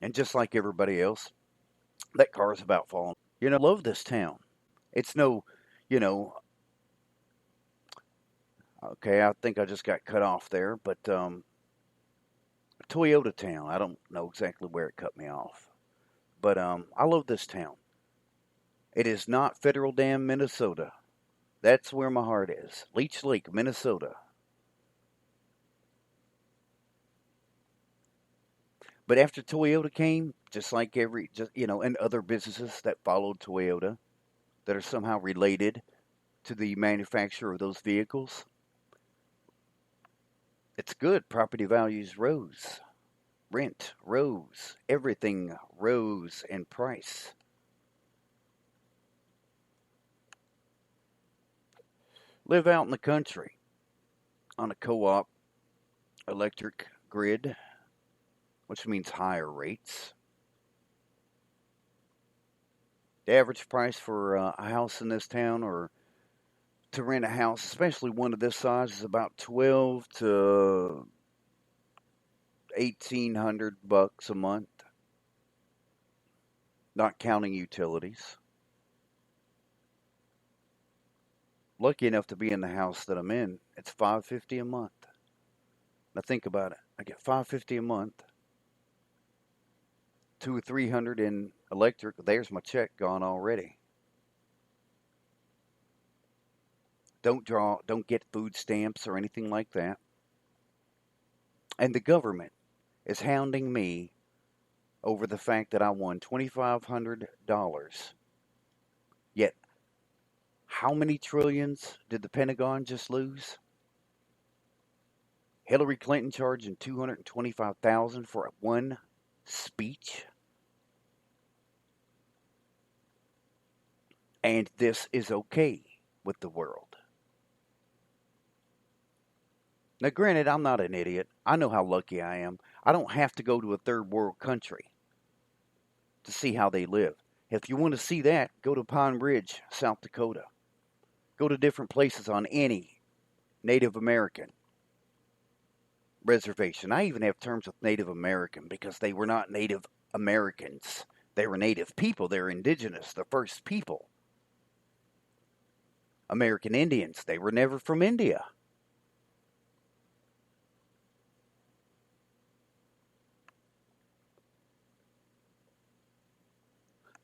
And just like everybody else, that car's about falling. Love this town. It's no, you know, okay, I think I just got cut off there, but Toyota town. I don't know exactly where it cut me off, but I love this town. It is not Federal Dam, Minnesota. That's where my heart is. Leech Lake, Minnesota. But after Toyota came, just like and other businesses that followed Toyota that are somehow related to the manufacturer of those vehicles, it's good. Property values rose, rent rose, everything rose in price. Live out in the country on a co op electric grid, which means higher rates. The average price for a house in this town or to rent a house, especially one of this size, is about 12 to 1,800 bucks a month, not counting utilities. Lucky enough to be in the house that I'm in, it's 550 a month. Now think about it. I get 550 a month, 2 or 300 in electric. There's my check gone already. Don't get food stamps or anything like that. And the government is hounding me over the fact that I won $2,500. Yet, how many trillions did the Pentagon just lose? Hillary Clinton charging 225,000 for one speech, and this is okay with the world. Now, granted, I'm not an idiot. I know how lucky I am. I don't have to go to a third world country to see how they live. If you want to see that, go to Pine Ridge, South Dakota. Go to different places on any Native American reservation. I even have terms with Native American because they were not Native Americans. They were Native people. They're indigenous, the first people. American Indians, they were never from India.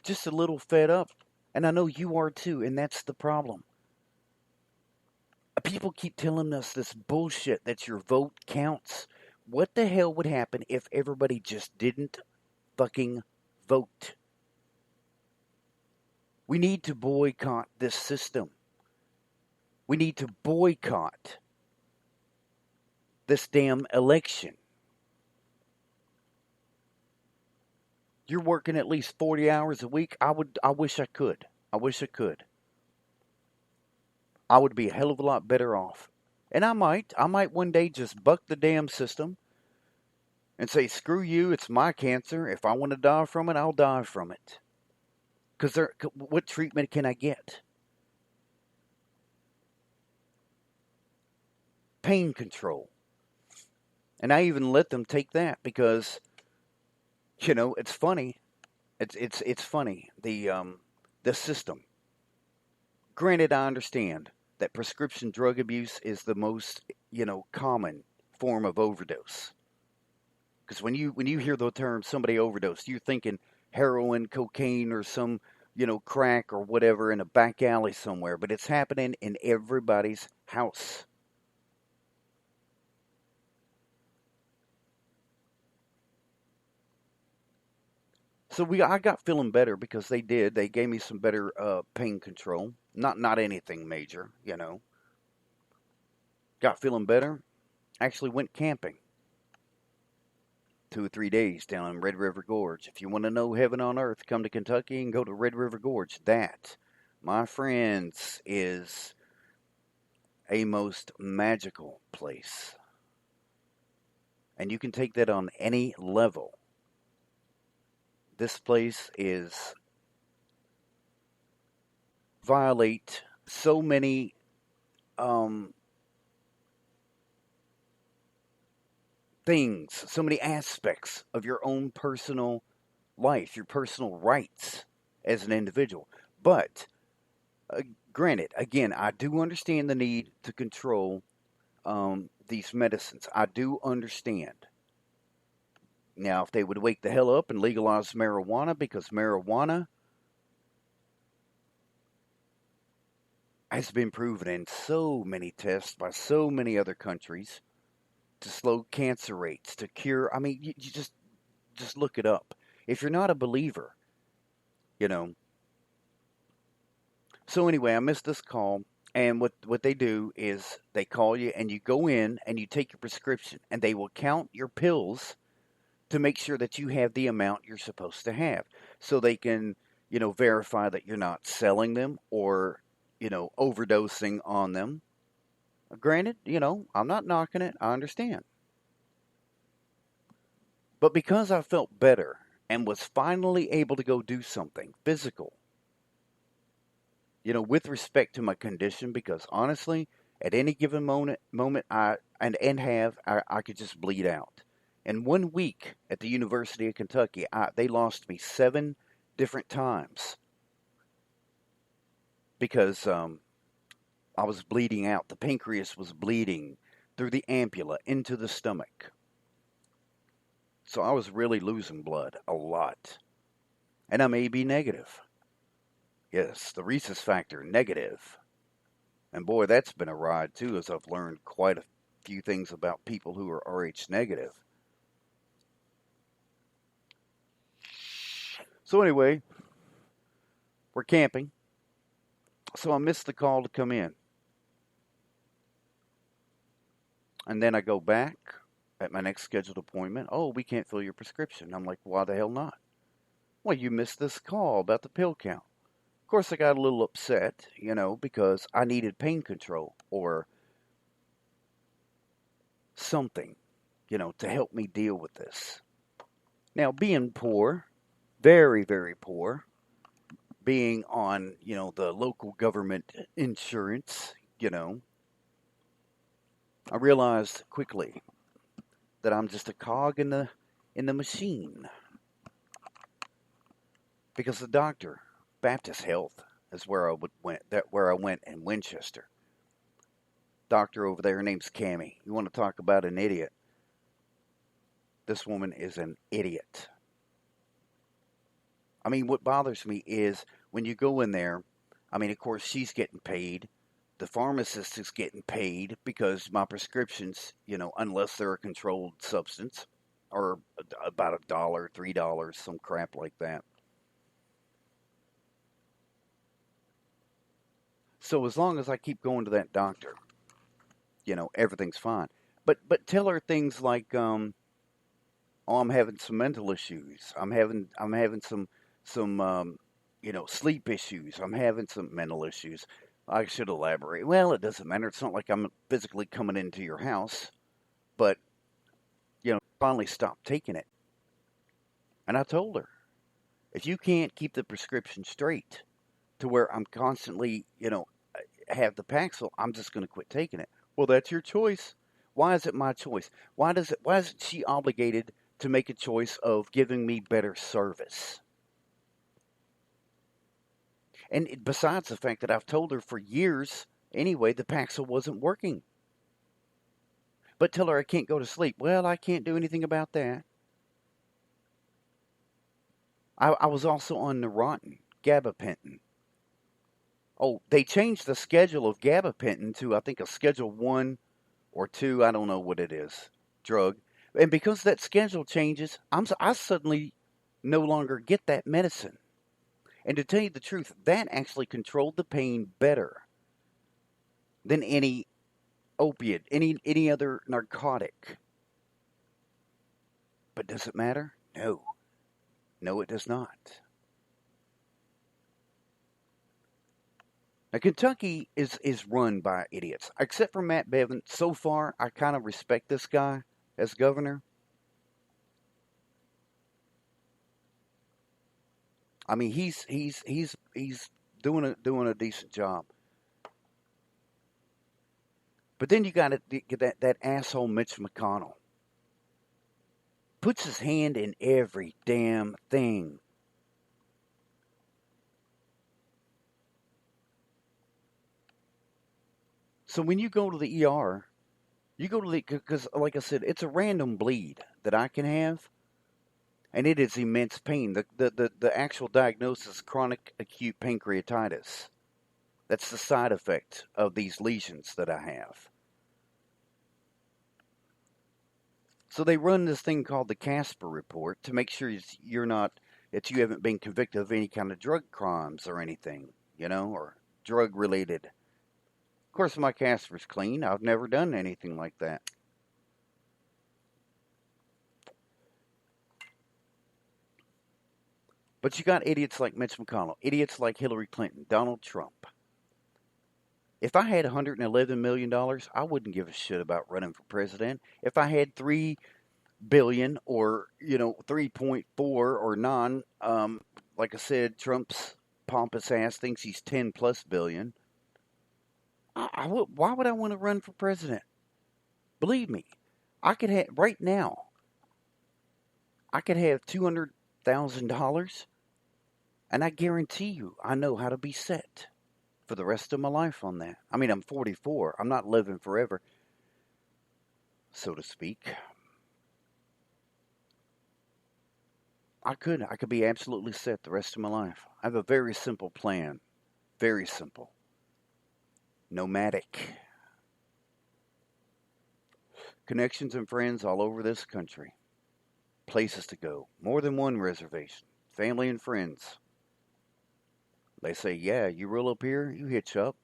Just a little fed up. And I know you are too, and that's the problem. People keep telling us this bullshit that your vote counts. What the hell would happen if everybody just didn't fucking vote? We need to boycott this system. We need to boycott this damn election. You're working at least 40 hours a week. I wish I could. I wish I could. I would be a hell of a lot better off. And I might one day just buck the damn system and say, screw you, it's my cancer. If I want to die from it, I'll die from it. Because what treatment can I get? Pain control. And I even let them take that because, it's funny. It's funny. The system. Granted, I understand that prescription drug abuse is the most, common form of overdose. Because when you hear the term somebody overdosed, you're thinking heroin, cocaine, or some crack or whatever in a back alley somewhere. But it's happening in everybody's house. So I got feeling better because they did. They gave me some better pain control. Not anything major. Got feeling better. Actually went camping 2 or 3 days down in Red River Gorge. If you want to know heaven on earth, come to Kentucky and go to Red River Gorge. That, my friends, is a most magical place. And you can take that on any level. This place is violate so many things, so many aspects of your own personal life, your personal rights as an individual. But uh, granted, again, I do understand the need to control these medicines. I do understand. Now, if they would wake the hell up and legalize marijuana, because marijuana has been proven in so many tests by so many other countries to slow cancer rates, to cure. I mean, you just look it up. If you're not a believer, you know. So anyway, I missed this call, and what they do is they call you, and you go in and you take your prescription, and they will count your pills to make sure that you have the amount you're supposed to have, so they can verify that you're not selling them or overdosing on them. Granted, I'm not knocking it. I understand. But because I felt better and was finally able to go do something physical, with respect to my condition, because honestly, at any given moment I could just bleed out. In 1 week at the University of Kentucky, they lost me 7 different times because I was bleeding out. The pancreas was bleeding through the ampulla into the stomach. So I was really losing blood a lot. And I may be negative. Yes, the rhesus factor, negative. And boy, that's been a ride too, as I've learned quite a few things about people who are Rh negative. So anyway, we're camping. So I missed the call to come in. And then I go back at my next scheduled appointment. Oh, we can't fill your prescription. I'm like, why the hell not? Well, you missed this call about the pill count. Of course, I got a little upset, because I needed pain control or something, to help me deal with this. Now, being poor, very, very poor, being on, the local government insurance, I realized quickly that I'm just a cog in the machine. Because the doctor, Baptist Health, is where I went in Winchester. Doctor over there, her name's Cammy. You want to talk about an idiot? This woman is an idiot. I mean, what bothers me is when you go in there, I mean, of course, she's getting paid. The pharmacist is getting paid because my prescriptions, unless they're a controlled substance, are about $1, $3, some crap like that. So as long as I keep going to that doctor, everything's fine. But tell her things like, oh, I'm having some mental issues. I'm having some sleep issues. I'm having some mental issues. I should elaborate. Well, it doesn't matter. It's not like I'm physically coming into your house, but finally stopped taking it. And I told her, if you can't keep the prescription straight to where I'm constantly, have the Paxil, I'm just going to quit taking it. Well, that's your choice. Why is it my choice? Why isn't she obligated to make a choice of giving me better service? And besides the fact that I've told her for years anyway, the Paxil wasn't working. But tell her I can't go to sleep. Well, I can't do anything about that. I was also on Neurontin, gabapentin. Oh, they changed the schedule of gabapentin to, I think, a Schedule 1 or 2, I don't know what it is, drug. And because that schedule changes, I suddenly no longer get that medicine. And to tell you the truth, that actually controlled the pain better than any opiate, any other narcotic. But does it matter? No. No, it does not. Now, Kentucky is run by idiots. Except for Matt Bevin, so far, I kind of respect this guy as governor. I mean, he's doing a decent job. But then you got to get that asshole Mitch McConnell. puts his hand in every damn thing. So when you go to the ER, you go to the, because like I said, it's a random bleed that I can have, and it is immense pain. The actual diagnosis is chronic acute pancreatitis. That's the side effect of these lesions that I have. So they run this thing called the Casper report to make sure you're not, that you haven't been convicted of any kind of drug crimes or anything, or drug related. Of course, my Casper's clean. I've never done anything like that. But you got idiots like Mitch McConnell, idiots like Hillary Clinton, Donald Trump. If I had $111 million, I wouldn't give a shit about running for president. If I had $3 billion or 3.4 or 9, like I said, Trump's pompous ass thinks he's 10 plus billion. Why would I want to run for president? Believe me, I could have right now. I could have $200,000, and I guarantee you, I know how to be set for the rest of my life on that. I mean, I'm 44. I'm not living forever, so to speak. I could be absolutely set the rest of my life. I have a very simple plan. Very simple. Nomadic. Connections and friends all over this country. Places to go. More than one reservation. Family and friends. They say, yeah, you roll up here, you hitch up.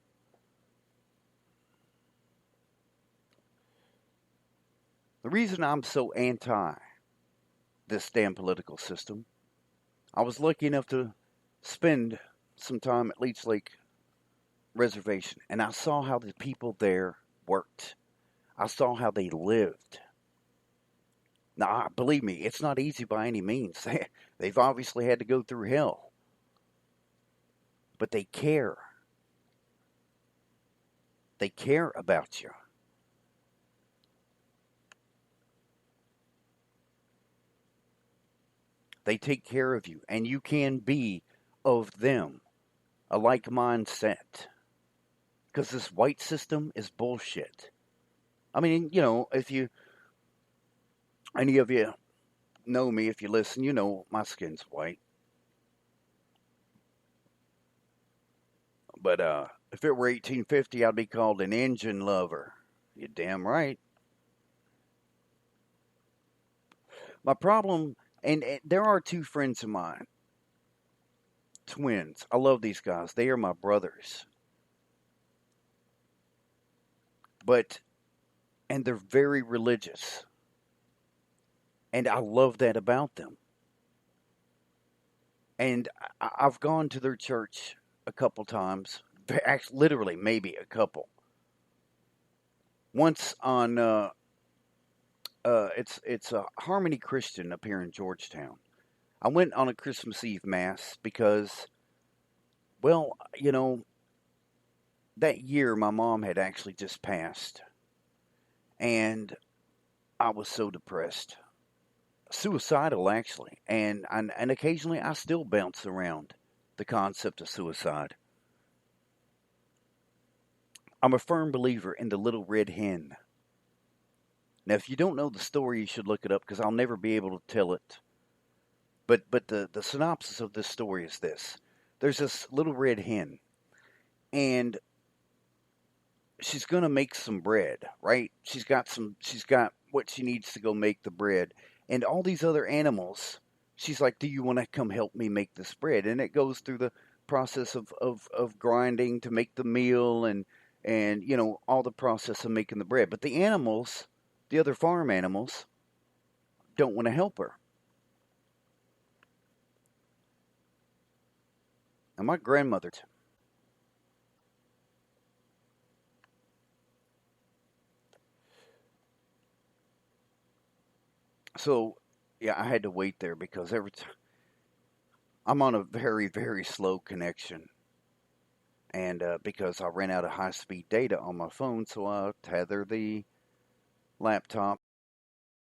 The reason I'm so anti this damn political system, I was lucky enough to spend some time at Leech Lake Reservation, and I saw how the people there worked. I saw how they lived. Now, believe me, it's not easy by any means. They've obviously had to go through hell. But they care. They care about you. They take care of you, and you can be of them, a like mindset. Because this white system is bullshit. I mean, if any of you know me, if you listen, you know my skin's white. But if it were 1850, I'd be called an engine lover. You're damn right. My problem, and there are two friends of mine, twins. I love these guys. They are my brothers. And they're very religious. And I love that about them. And I've gone to their church a couple times. Actually, literally, maybe a couple. Once on, it's a Harmony Christian up here in Georgetown. I went on a Christmas Eve mass because, well, that year my mom had actually just passed, and I was so depressed, suicidal actually, and occasionally I still bounce around the concept of suicide. I'm a firm believer in the little red hen. Now, if you don't know the story, you should look it up because I'll never be able to tell it. But the synopsis of this story is this: there's this little red hen, and she's gonna make some bread, right? She's got what she needs to go make the bread, and all these other animals. She's like, "Do you want to come help me make this bread?" And it goes through the process of grinding to make the meal and all the process of making the bread. But the animals, the other farm animals, don't want to help her. And my grandmother. So, yeah, I had to wait there because every time I'm on a very, very slow connection. And because I ran out of high speed data on my phone, so I tether the laptop